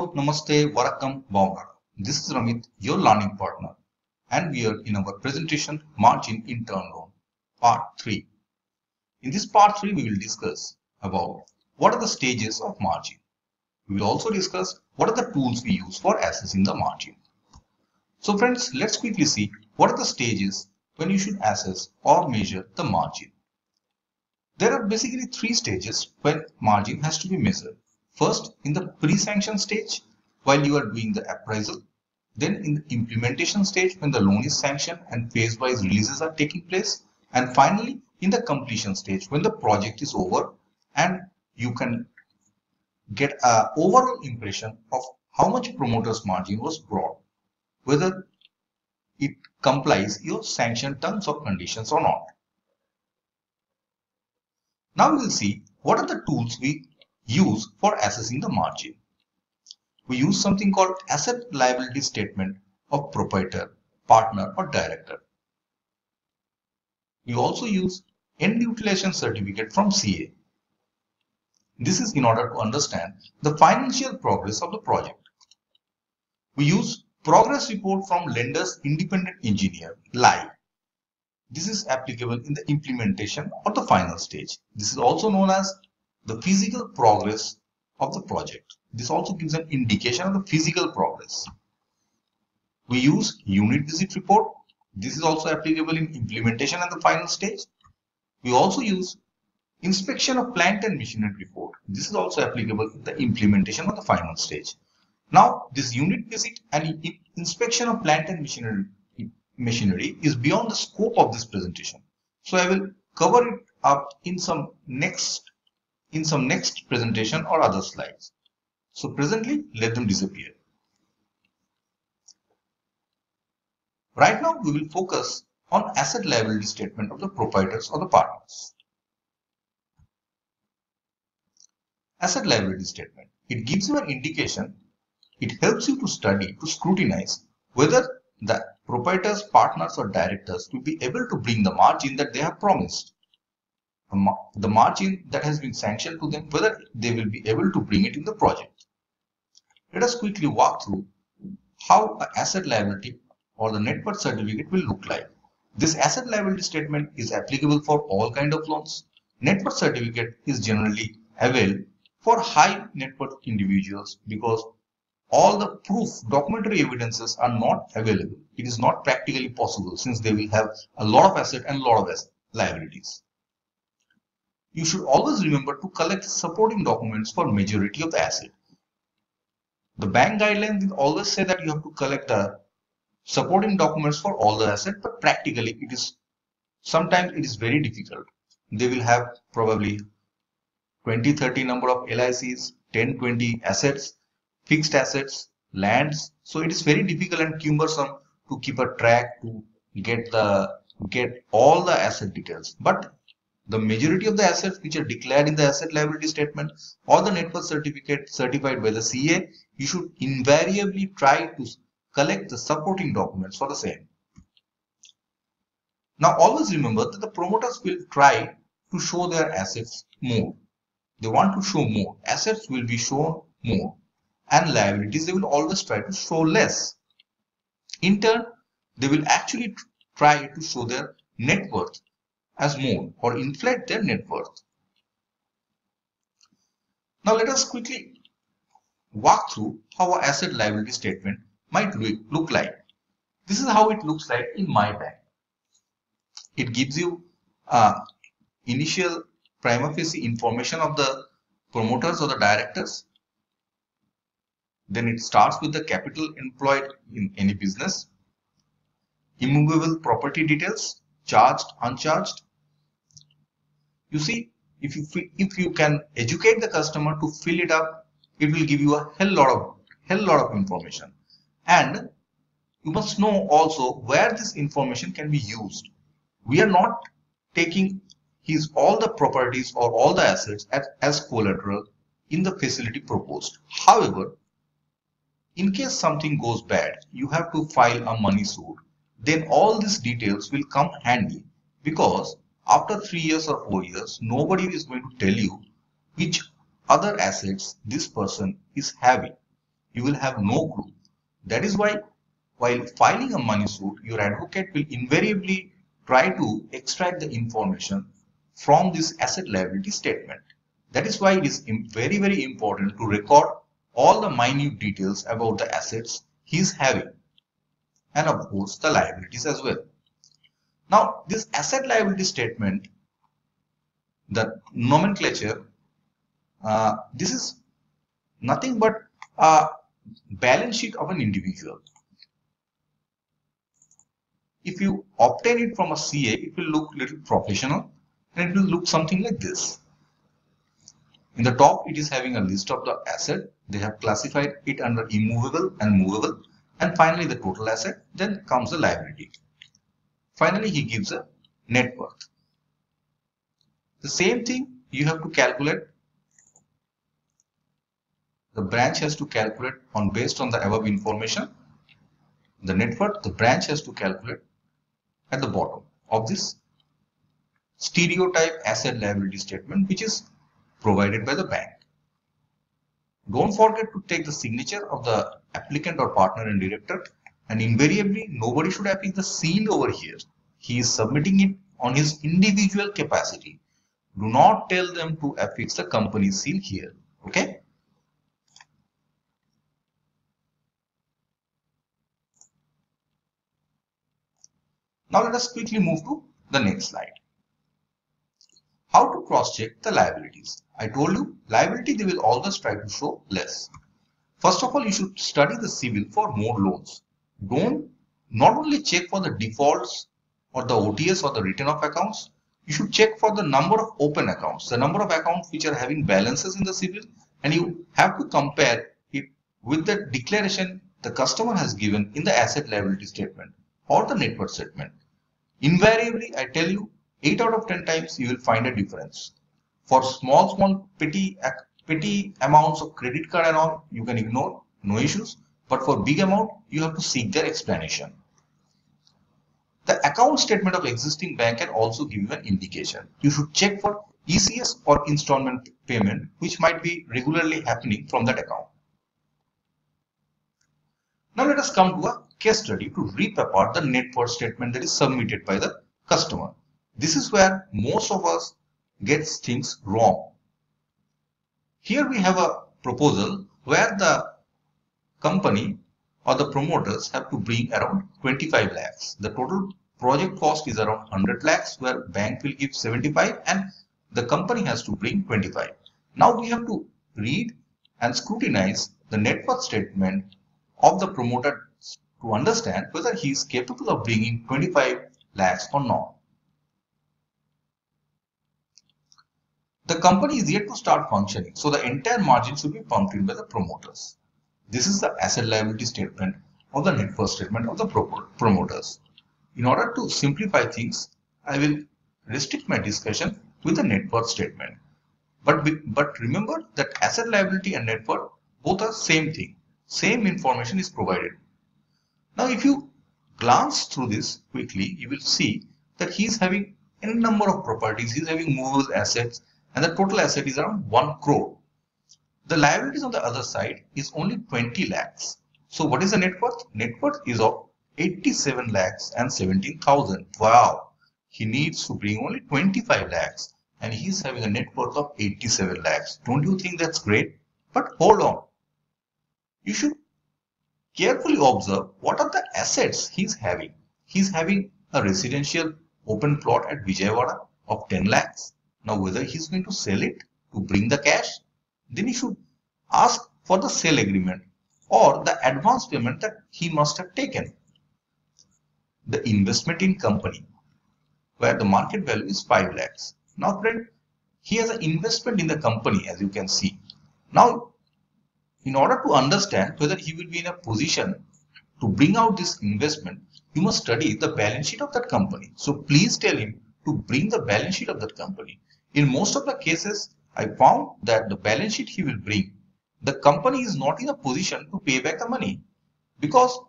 Hello, Namaste, Varakkam, Bhavnara. This is Ramit, your learning partner, and we are in our presentation Margin in Term Loan, Part 3. In this Part 3, we will discuss about what are the stages of margin. We will also discuss what are the tools we use for assessing the margin. So friends, let's quickly see what are the stages when you should assess or measure the margin. There are basically three stages when margin has to be measured. First, in the pre-sanction stage, while you are doing the appraisal. Then in the implementation stage, when the loan is sanctioned and phase-wise releases are taking place. And finally, in the completion stage, when the project is over and you can get an overall impression of how much promoter's margin was brought, whether it complies your sanction terms or conditions or not. Now we will see what are the tools we use for assessing the margin. We use something called asset-liability statement of proprietor, partner or director. We also use end utilization certificate from CA. This is in order to understand the financial progress of the project. We use progress report from lender's independent engineer, LIABILITIES. This is applicable in the implementation or the final stage. This is also known as the physical progress of the project. This also gives an indication of the physical progress. We use unit visit report. This is also applicable in implementation and the final stage. We also use inspection of plant and machinery report. This is also applicable in the implementation of the final stage. Now, this unit visit and inspection of plant and machinery is beyond the scope of this presentation. So I will cover it up in some next presentation or other slides. So presently, let them disappear. Right now, we will focus on asset liability statement of the proprietors or the partners. Asset liability statement. It gives you an indication. It helps you to study, to scrutinize whether the proprietors, partners or directors will be able to bring the margin that they have promised. The margin that has been sanctioned to them, whether they will be able to bring it in the project. Let us quickly walk through how an asset liability or the net worth certificate will look like. This asset liability statement is applicable for all kind of loans. Net worth certificate is generally available for high net worth individuals because all the proof, documentary evidences are not available. It is not practically possible since they will have a lot of asset and a lot of liabilities. You should always remember to collect supporting documents for majority of the asset. The bank guidelines will always say that you have to collect the supporting documents for all the assets, but practically sometimes it is very difficult. They will have probably 20-30 number of LICs, 10-20 assets, fixed assets, lands. So it is very difficult and cumbersome to keep a track to get all the asset details. But the majority of the assets which are declared in the asset liability statement or the net worth certificate certified by the CA, you should invariably try to collect the supporting documents for the same. Now always remember that the promoters will try to show their assets more. They want to show more. Assets will be shown more. And liabilities, they will always try to show less. In turn, they will actually try to show their net worth as more or inflate their net worth. Now let us quickly walk through how an asset liability statement might look like. This is how it looks like in my bank. It gives you initial prima facie information of the promoters or the directors. Then it starts with the capital employed in any business, immovable property details, charged, uncharged. You see, if you can educate the customer to fill it up, it will give you a hell lot of information. And you must know also where this information can be used. We are not taking all the properties or all the assets as collateral in the facility proposed. However, in case something goes bad, you have to file a money suit. Then all these details will come handy because after 3 years or 4 years, nobody is going to tell you which other assets this person is having. you will have no clue. That is why while filing a money suit, your advocate will invariably try to extract the information from this asset liability statement. That is why it is very, very important to record all the minute details about the assets he is having, and of course the liabilities as well. Now this asset liability statement, the nomenclature, this is nothing but a balance sheet of an individual. If you obtain it from a CA, it will look little professional and it will look something like this. In the top, it is having a list of the asset. They have classified it under immovable and movable, and finally the total asset. Then comes the liability. Finally, he gives a net worth. The same thing you have to calculate. The branch has to calculate based on the above information. The net worth, the branch has to calculate at the bottom of this stereotype asset liability statement, which is provided by the bank. Don't forget to take the signature of the applicant or partner and director, and invariably nobody should affix the seal over here. He is submitting it on his individual capacity. Do not tell them to affix the company seal here. Okay. Now let us quickly move to the next slide. How to cross-check the liabilities. I told you, liability they will always try to show less. First of all, you should study the CIBIL for more loans. Don't not only check for the defaults or the OTS or the written off accounts, you should check for the number of open accounts, the number of accounts which are having balances in the CIBIL, and you have to compare it with the declaration the customer has given in the asset liability statement or the net worth statement. Invariably, I tell you, 8 out of 10 times you will find a difference. For small petty amounts of credit card and all, you can ignore, no issues. But for big amount, you have to seek their explanation. The account statement of existing bank can also give you an indication. You should check for ECS or installment payment, which might be regularly happening from that account. Now let us come to a case study to rip apart the net worth statement that is submitted by the customer. This is where most of us gets things wrong. Here we have a proposal where the company or the promoters have to bring around 25 lakhs. The total project cost is around 100 lakhs, where bank will give 75 and the company has to bring 25. Now we have to read and scrutinize the net worth statement of the promoter to understand whether he is capable of bringing 25 lakhs or not. The company is yet to start functioning, so the entire margin should be pumped in by the promoters. This is the asset liability statement of the net worth statement of the promoters. In order to simplify things, I will restrict my discussion with the net worth statement. But remember that asset liability and net worth both are same thing. Same information is provided. Now if you glance through this quickly, you will see that he is having a number of properties. He is having movable assets and the total asset is around 1 crore. The liabilities on the other side is only 20 lakhs. So what is the net worth? Net worth is of 87 lakhs and 17,000. Wow. He needs to bring only 25 lakhs and he is having a net worth of 87 lakhs. Don't you think that's great? But hold on. You should carefully observe what are the assets he's having. He's having a residential open plot at Vijayawada of 10 lakhs. Now whether he's going to sell it to bring the cash, then he should ask for the sale agreement or the advance payment that he must have taken. The investment in company where the market value is 5 lakhs. Now friend, he has an investment in the company, as you can see. Now in order to understand whether he will be in a position to bring out this investment, you must study the balance sheet of that company. So please tell him to bring the balance sheet of that company. In most of the cases, I found that the balance sheet he will bring, the company is not in a position to pay back the money because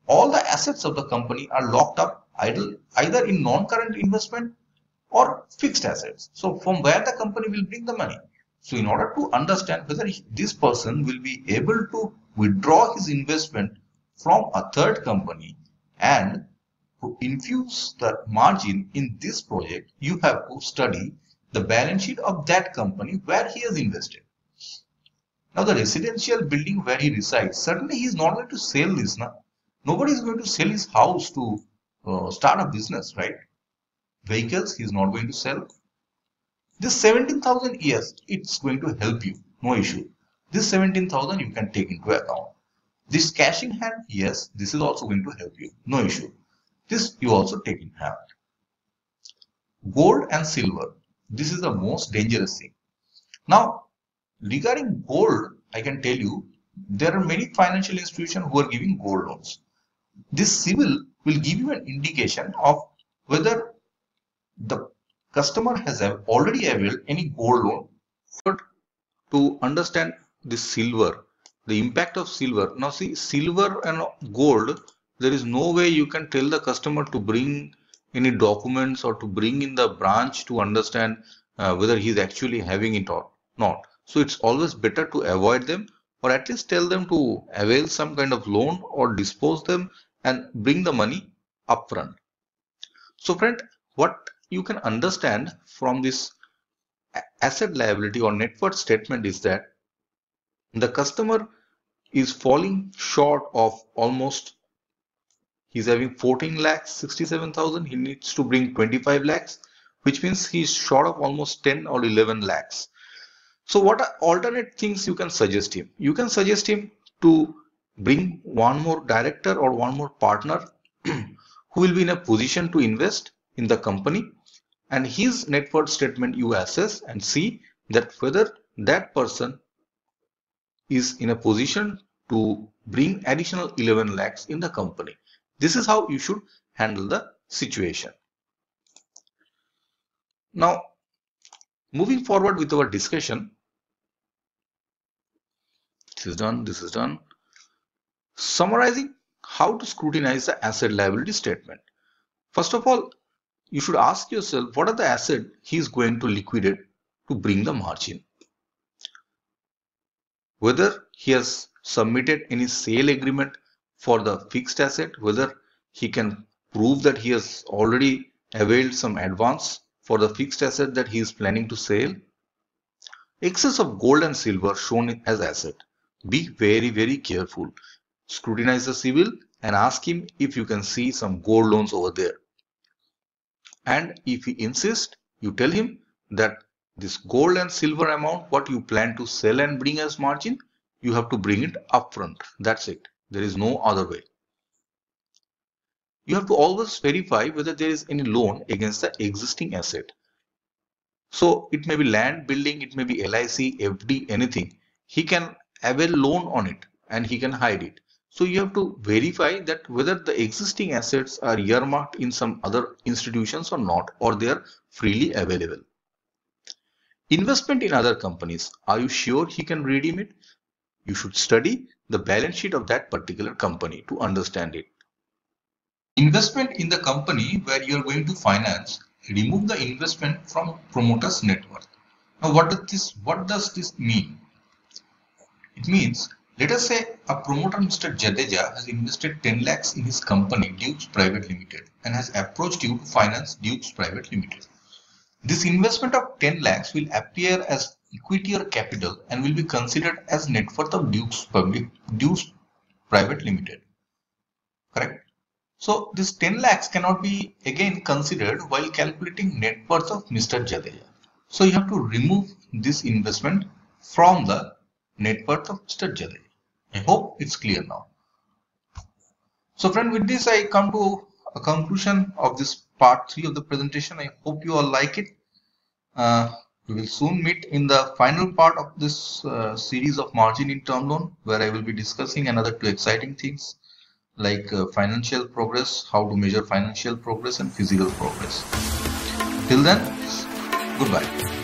all the assets of the company are locked up either in non-current investment or fixed assets. So from where the company will bring the money? So in order to understand whether this person will be able to withdraw his investment from a third company and to infuse the margin in this project, you have to study the balance sheet of that company where he has invested. Now, the residential building where he resides, certainly he is not going to sell this now. Nobody is going to sell his house to start a business, right? Vehicles he is not going to sell. This 17,000, yes, it's going to help you, no issue. This 17,000 you can take into account. This cash in hand, yes, this is also going to help you, no issue. This you also take in hand. Gold and silver, this is the most dangerous thing. Now, regarding gold, I can tell you, there are many financial institutions who are giving gold loans. This CIBIL will give you an indication of whether the customer has already availed any gold loan. But to understand this silver, the impact of silver. Now see, silver and gold, there is no way you can tell the customer to bring any documents or to bring in the branch to understand whether he is actually having it or not. So it's always better to avoid them, or at least tell them to avail some kind of loan or dispose them and bring the money upfront. So friend, what you can understand from this asset liability or net worth statement is that the customer is falling short of almost, he's having 14 lakhs 67,000, he needs to bring 25 lakhs, which means he's short of almost 10 or 11 lakhs. So what are alternate things you can suggest him? You can suggest him to bring one more director or one more partner who will be in a position to invest in the company, and his net worth statement you assess and see that whether that person is in a position to bring additional 11 lakhs in the company. This is how you should handle the situation. Now, moving forward with our discussion, this is done. Summarizing how to scrutinize the asset liability statement. First of all, you should ask yourself what are the assets he is going to liquidate to bring the margin. Whether he has submitted any sale agreement for the fixed asset, whether he can prove that he has already availed some advance for the fixed asset that he is planning to sell. Excess of gold and silver shown as asset. Be very, very careful. Scrutinize the CIBIL and ask him if you can see some gold loans over there. And if he insists, you tell him that this gold and silver amount, what you plan to sell and bring as margin, you have to bring it upfront. That's it. There is no other way. You have to always verify whether there is any loan against the existing asset. So it may be land, building, it may be LIC, FD, anything. He can avail loan on it and he can hide it. So you have to verify that whether the existing assets are earmarked in some other institutions or not, or they are freely available. Investment in other companies. Are you sure he can redeem it? You should study the balance sheet of that particular company to understand it. Investment in the company where you are going to finance. Remove the investment from promoter's net worth. Now what does this mean? It means, let us say a promoter, Mr. Jadeja, has invested 10 lakhs in his company, Dukes Private Limited, and has approached you to finance Dukes Private Limited. This investment of 10 lakhs will appear as equity or capital and will be considered as net worth of Dukes Private Limited. Correct? So this 10 lakhs cannot be again considered while calculating net worth of Mr. Jadeja. So you have to remove this investment from the net worth of Mr. Jadeja. I hope it's clear now. So friend, with this I come to a conclusion of this part 3 of the presentation. I hope you all like it. We will soon meet in the final part of this series of margin in term loan, where I will be discussing another 2 exciting things like financial progress, how to measure financial progress and physical progress. Till then, goodbye.